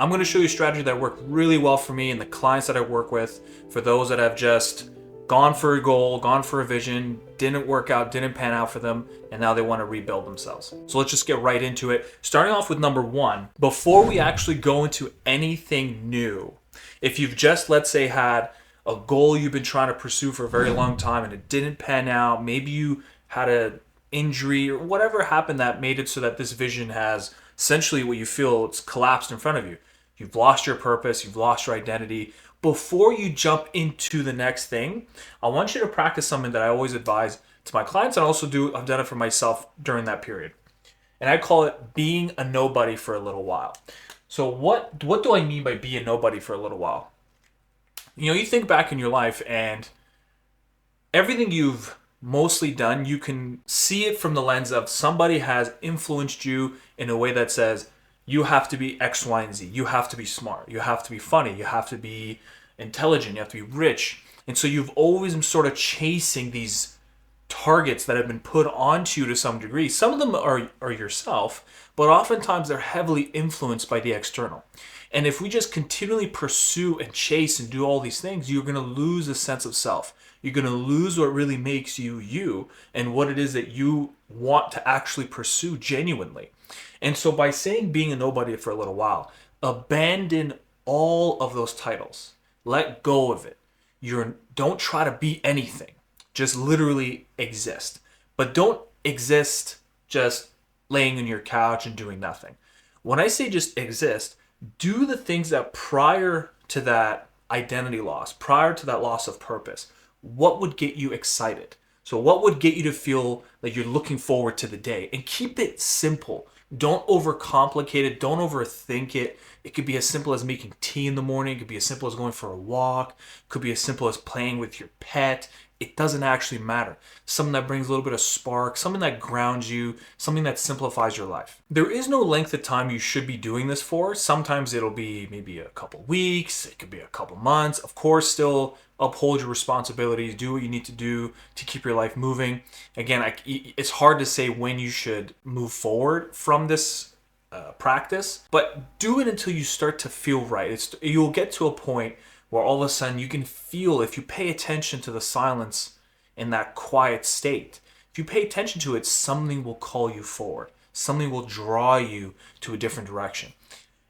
I'm going to show you a strategy that worked really well for me and the clients that I work with, for those that have just gone for a goal, gone for a vision, didn't work out, didn't pan out for them, and now they want to rebuild themselves. So let's just get right into it. Starting off with number one, before we actually go into anything new, if you've just, let's say, had a goal you've been trying to pursue for a very long time and it didn't pan out, maybe you had an injury or whatever happened that made it so that this vision has essentially what you feel it's collapsed in front of you. You've lost your purpose, you've lost your identity. Before you jump into the next thing, I want you to practice something that I always advise to my clients, and I've done it for myself during that period. And I call it being a nobody for a little while. So what do I mean by be a nobody for a little while? You know, you think back in your life and everything you've mostly done, you can see it from the lens of somebody has influenced you in a way that says, you have to be X, Y, and Z. You have to be smart. You have to be funny. You have to be intelligent. You have to be rich. And so you've always been sort of chasing these targets that have been put onto you to some degree. Some of them are yourself, but oftentimes they're heavily influenced by the external. And if we just continually pursue and chase and do all these things, you're going to lose a sense of self. You're going to lose what really makes you you and what it is that you want to actually pursue genuinely. And so by saying being a nobody for a little while, abandon all of those titles. Let go of it. Don't try to be anything. Just literally exist. But don't exist just laying on your couch and doing nothing. When I say just exist, do the things that prior to that identity loss, prior to that loss of purpose, what would get you excited? So what would get you to feel like you're looking forward to the day? And keep it simple. Don't overcomplicate it. Don't overthink it. It could be as simple as making tea in the morning. It could be as simple as going for a walk. It could be as simple as playing with your pet. It doesn't actually matter. Something that brings a little bit of spark, something that grounds you, something that simplifies your life. There is no length of time you should be doing this for. Sometimes it'll be maybe a couple weeks. It could be a couple months. Of course, still uphold your responsibilities. Do what you need to do to keep your life moving. Again, it's hard to say when you should move forward from this practice, but do it until you start to feel right. You'll get to a point where all of a sudden you can feel, if you pay attention to the silence in that quiet state, if you pay attention to it, something will call you forward. Something will draw you to a different direction.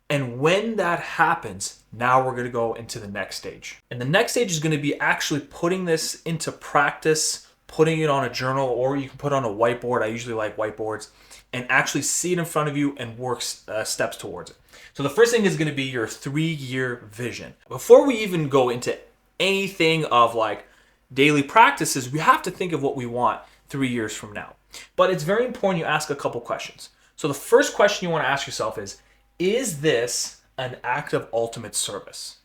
And when that happens, now we're going to go into the next stage. And the next stage is going to be actually putting this into practice, putting it on a journal, or you can put it on a whiteboard. I usually like whiteboards, and actually see it in front of you and work steps towards it. So the first thing is going to be your 3-year vision. Before we even go into anything of like daily practices, we have to think of what we want 3 years from now. But it's very important you ask a couple questions. So the first question you want to ask yourself is this an act of ultimate service?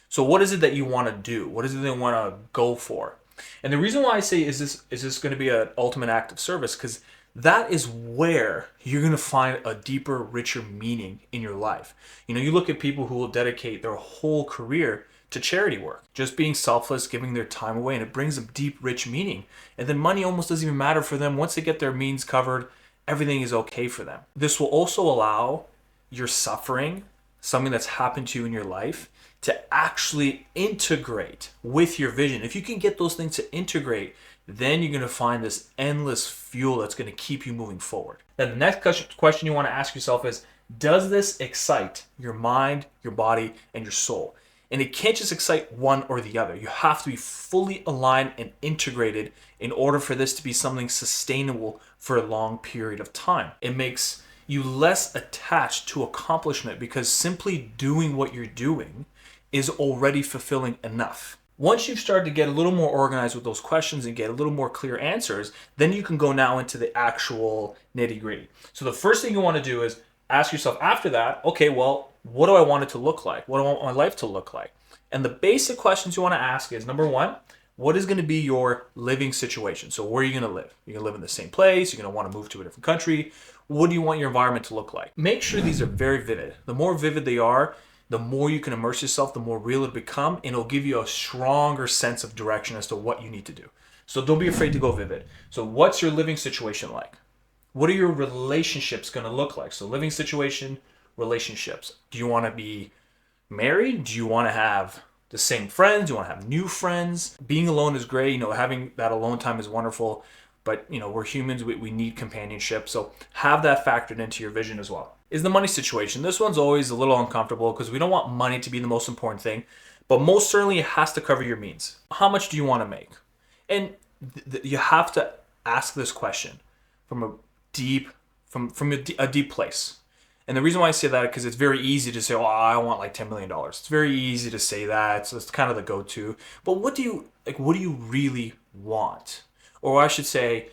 So what is it that you want to do? What is it that you want to go for? And the reason why I say is this going to be an ultimate act of service, because that is where you're going to find a deeper, richer meaning in your life. You know, you look at people who will dedicate their whole career to charity work, just being selfless, giving their time away, and it brings them deep, rich meaning. And then money almost doesn't even matter for them. Once they get their means covered, everything is okay for them. This will also allow your suffering, something that's happened to you in your life, to actually integrate with your vision. If you can get those things to integrate, then you're going to find this endless fuel that's going to keep you moving forward. Then the next question you want to ask yourself is, does this excite your mind, your body, and your soul? And it can't just excite one or the other. You have to be fully aligned and integrated in order for this to be something sustainable for a long period of time. It makes you less attached to accomplishment because simply doing what you're doing is already fulfilling enough. Once you've started to get a little more organized with those questions and get a little more clear answers, then you can go now into the actual nitty-gritty. So the first thing you want to do is ask yourself after that, okay, well, what do I want it to look like? What do I want my life to look like? And the basic questions you want to ask is, number one, what is going to be your living situation? So where are you going to live? You're going to live in the same place? You're going to want to move to a different country? What do you want your environment to look like? Make sure these are very vivid. The more vivid they are, the more you can immerse yourself, the more real it'll become, and it'll give you a stronger sense of direction as to what you need to do. So don't be afraid to go vivid. So what's your living situation like? What are your relationships going to look like? So living situation, relationships. Do you want to be married? Do you want to have the same friends? Do you want to have new friends? Being alone is great. Having that alone time is wonderful. But, we're humans. We need companionship. So have that factored into your vision as well. Is the money situation. This one's always a little uncomfortable because we don't want money to be the most important thing. But most certainly it has to cover your means. How much do you want to make? And you have to ask this question from a deep place. And the reason why I say that is because it's very easy to say, "Oh, I want like $10 million." It's very easy to say that. So it's kind of the go-to. But what do you really want? Or I should say,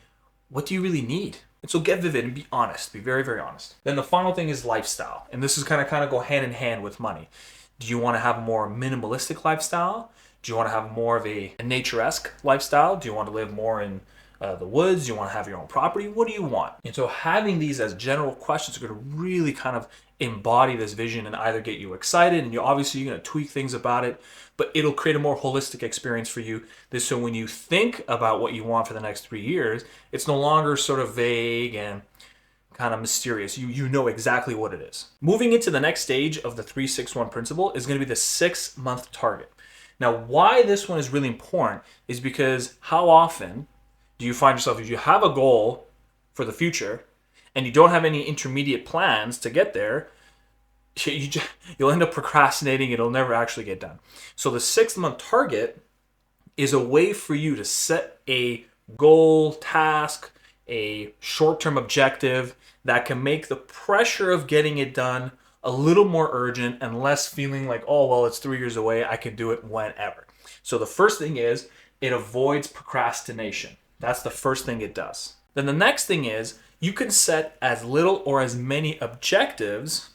what do you really need? And so get vivid and be honest. Be very, very honest. Then the final thing is lifestyle. And this is kind of go hand in hand with money. Do you want to have a more minimalistic lifestyle? Do you want to have more of a nature-esque lifestyle? Do you want to live more in the woods? Do you want to have your own property? What do you want? And so having these as general questions are going to really kind of embody this vision and either get you excited, and you're going to tweak things about it, but it'll create a more holistic experience for you. So when you think about what you want for the next 3 years, it's no longer sort of vague and kind of mysterious. You know exactly what it is. Moving into the next stage of the 3-6-1 principle is going to be the 6-month target. Now, why this one is really important is because how often do you find yourself, if you have a goal for the future and you don't have any intermediate plans to get there, you'll end up procrastinating. It'll never actually get done. So the 6-month target is a way for you to set a goal, task, a short-term objective that can make the pressure of getting it done a little more urgent and less feeling like, oh, well, it's 3 years away. I can do it whenever. So the first thing is it avoids procrastination. That's the first thing it does. Then the next thing is you can set as little or as many objectives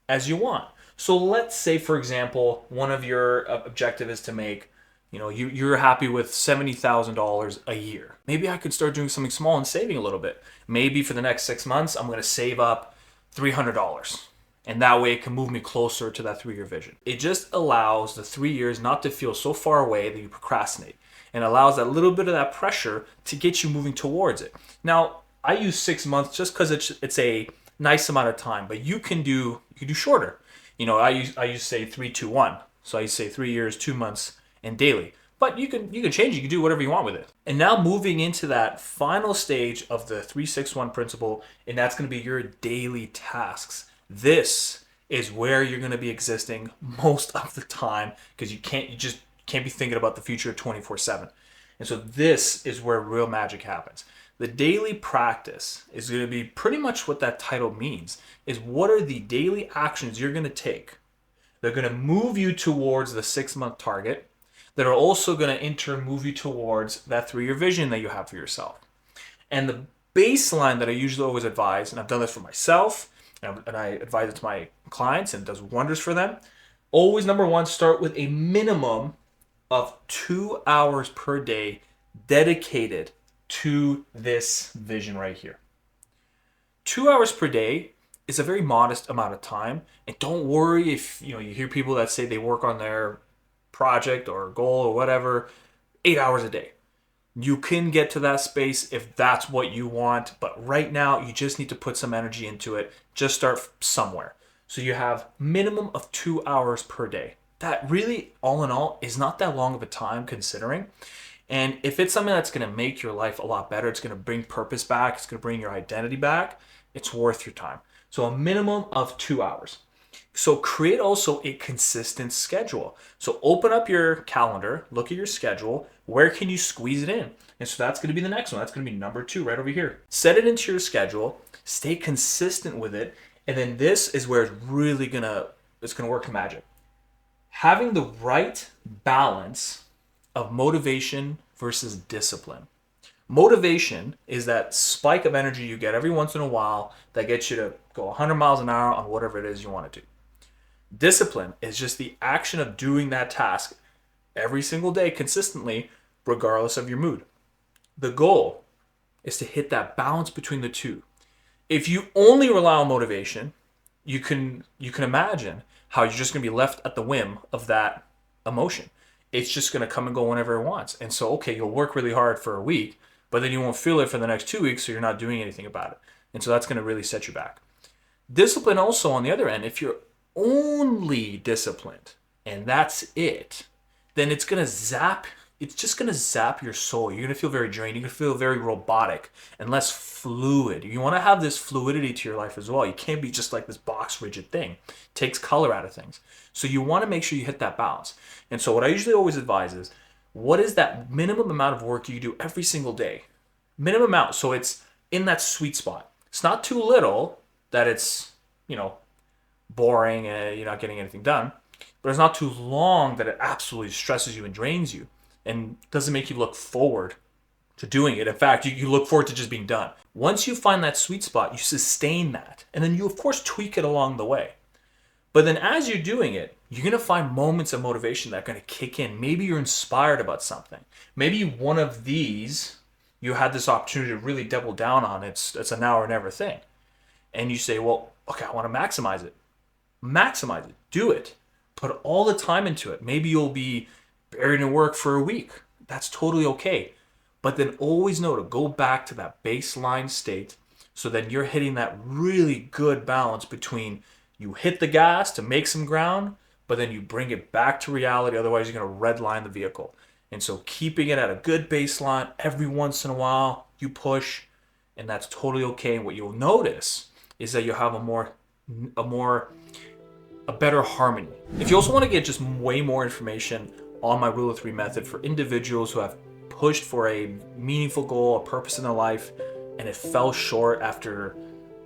as you want. So let's say, for example, one of your objective is to make, you're happy with $70,000 a year. Maybe I could start doing something small and saving a little bit. Maybe for the next 6 months, I'm going to save up $300. And that way it can move me closer to that 3-year vision. It just allows the 3 years not to feel so far away that you procrastinate. And allows that little bit of that pressure to get you moving towards it. Now, I use 6 months just because it's a nice amount of time, but you can do shorter. I use say 3-2-1. So I say 3 years, 2 months, and daily. But you can change it. You can do whatever you want with it. And now moving into that final stage of the 3-6-1 principle, and that's going to be your daily tasks. This is where you're going to be existing most of the time because you just can't be thinking about the future 24/7. And so this is where real magic happens. The daily practice is going to be pretty much what that title means, is what are the daily actions you're going to take. They're going to move you towards the 6-month target that are also going to in turn move you towards that 3-year vision that you have for yourself. And the baseline that I usually always advise, and I've done this for myself, and I advise it to my clients, and it does wonders for them. Always, number one, start with a minimum of 2 hours per day dedicated to this vision right here. 2 hours per day is a very modest amount of time. And don't worry if you hear people that say they work on their project or goal or whatever 8 hours a day. You can get to that space if that's what you want, but right now you just need to put some energy into it. Just start somewhere. So you have minimum of 2 hours per day. That really, all in all, is not that long of a time considering. And if it's something that's going to make your life a lot better, it's going to bring purpose back, it's going to bring your identity back, it's worth your time. So a minimum of 2 hours. So create also a consistent schedule. So open up your calendar, look at your schedule. Where can you squeeze it in? And so that's going to be the next one. That's going to be number 2 right over here. Set it into your schedule, stay consistent with it, and then this is where it's really going to work magic. Having the right balance of motivation versus discipline. Motivation is that spike of energy you get every once in a while that gets you to go 100 miles an hour on whatever it is you want to do. Discipline is just the action of doing that task every single day consistently, regardless of your mood. The goal is to hit that balance between the two. If you only rely on motivation, you can imagine how you're just going to be left at the whim of that emotion. It's just going to come and go whenever it wants. And so, okay, you'll work really hard for a week, but then you won't feel it for the next 2 weeks, so you're not doing anything about it. And so that's going to really set you back. Discipline also, on the other end, if you're only disciplined and that's it, then it's just gonna zap your soul. You're gonna feel very drained. You're gonna feel very robotic and less fluid. You wanna have this fluidity to your life as well. You can't be just like this box rigid thing. It takes color out of things. So you wanna make sure you hit that balance. And so what I usually always advise is, what is that minimum amount of work you do every single day? Minimum amount, so it's in that sweet spot. It's not too little that it's, boring and you're not getting anything done, but it's not too long that it absolutely stresses you and drains you and doesn't make you look forward to doing it. In fact, you look forward to just being done. Once you find that sweet spot, you sustain that. And then you, of course, tweak it along the way. But then as you're doing it, you're going to find moments of motivation that are going to kick in. Maybe you're inspired about something. Maybe one of these, you had this opportunity to really double down on. It's a now or never thing. And you say, well, okay, I want to maximize it. Maximize it. Do it. Put all the time into it. Maybe you'll be buried in work for a week. That's totally okay. But then always know to go back to that baseline state so then you're hitting that really good balance between you hit the gas to make some ground, but then you bring it back to reality. Otherwise, you're going to redline the vehicle. And so keeping it at a good baseline, every once in a while, you push, and that's totally okay. And what you'll notice is that you'll have a better harmony. If you also want to get just way more information on my Rule of Three method for individuals who have pushed for a meaningful goal, a purpose in their life, and it fell short after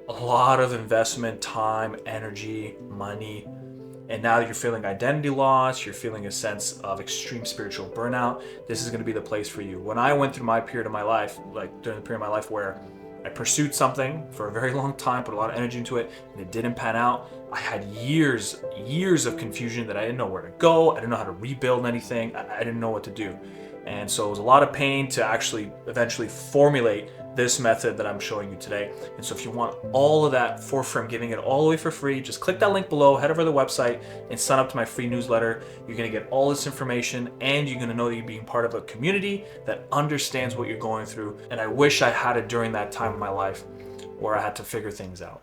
a lot of investment, time, energy, money, and now you're feeling identity loss, you're feeling a sense of extreme spiritual burnout, this is going to be the place for you. When I went through my period of my life, like during the period of my life where I pursued something for a very long time, put a lot of energy into it, and it didn't pan out, I had years of confusion that I didn't know where to go, I didn't know how to rebuild anything, I didn't know what to do. And so it was a lot of pain to actually eventually formulate this method that I'm showing you today. And so if you want all of that for free, I'm giving it all the way for free, just click that link below, head over to the website and sign up to my free newsletter. You're gonna get all this information and you're gonna know that you're being part of a community that understands what you're going through. And I wish I had it during that time of my life where I had to figure things out.